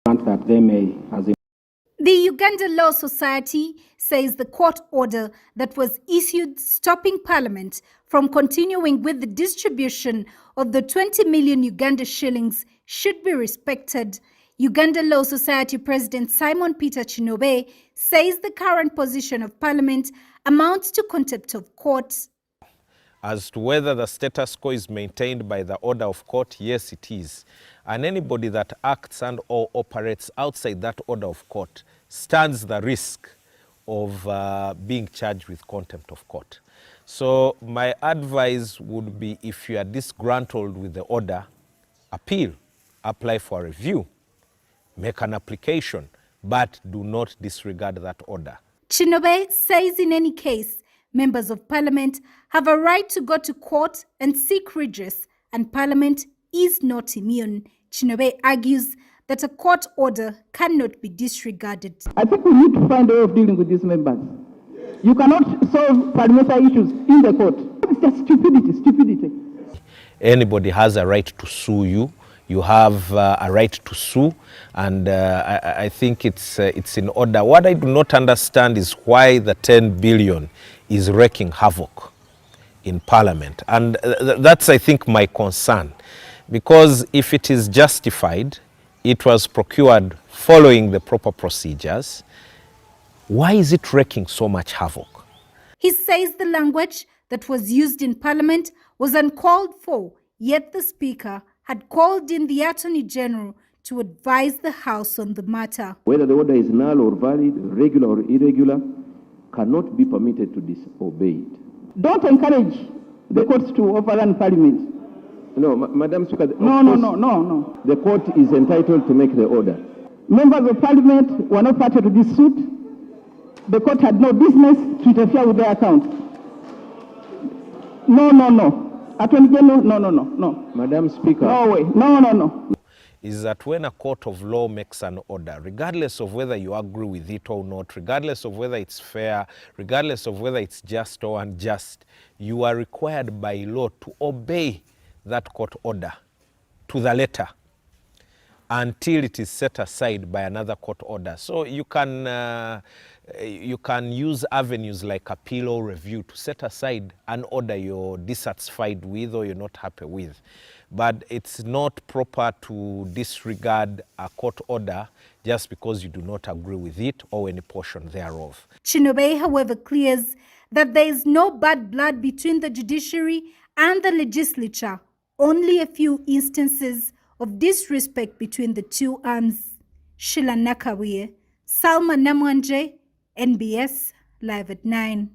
that they may, as in The Uganda Law Society says the court order that was issued stopping Parliament from continuing with the distribution of the 20 million Uganda shillings should be respected. Uganda Law Society President Simon Peter Chinobe says the current position of Parliament amounts to contempt of court. As to whether the status quo is maintained by the order of court, yes it is. And anybody that acts and or operates outside that order of court stands the risk of being charged with contempt of court. So my advice would be, if you are disgruntled with the order, appeal, apply for a review, make an application, but do not disregard that order. Chinobe says in any case, members of Parliament have a right to go to court and seek redress, and Parliament is not immune. Chinobe argues that a court order cannot be disregarded. I think we need to find a way of dealing with these members. You cannot solve parliamentary issues in the court. It's just stupidity. Anybody has a right to sue you. You have a right to sue, and I think it's in order. What I do not understand is why the 10 billion is wreaking havoc in Parliament. And that's, I think, my concern. Because if it is justified, it was procured following the proper procedures, why is it wreaking so much havoc? He says the language that was used in Parliament was uncalled for, yet the Speaker had called in the Attorney General to advise the House on the matter. whether the order is null or valid, regular or irregular, cannot be permitted to disobey it. Don't encourage the courts to overrun Parliament. No, Madam Speaker. No. The court is entitled to make the order. Members of Parliament were not party to this suit. The court had no business to interfere with their account. No. Attorney General, no. Madam Speaker. No way. No. Is that when a court of law makes an order, regardless of whether you agree with it or not, regardless of whether it's fair, regardless of whether it's just or unjust, you are required by law to obey that court order to the letter until it is set aside by another court order. So you can use avenues like appeal or review to set aside an order you're dissatisfied with or you're not happy with. But it's not proper to disregard a court order just because you do not agree with it or any portion thereof. Chinobe, however, clears that there is no bad blood between the judiciary and the legislature, only a few instances of disrespect between the two arms. Sheila Nakawie, Salma Namwanje, NBS Live at 9.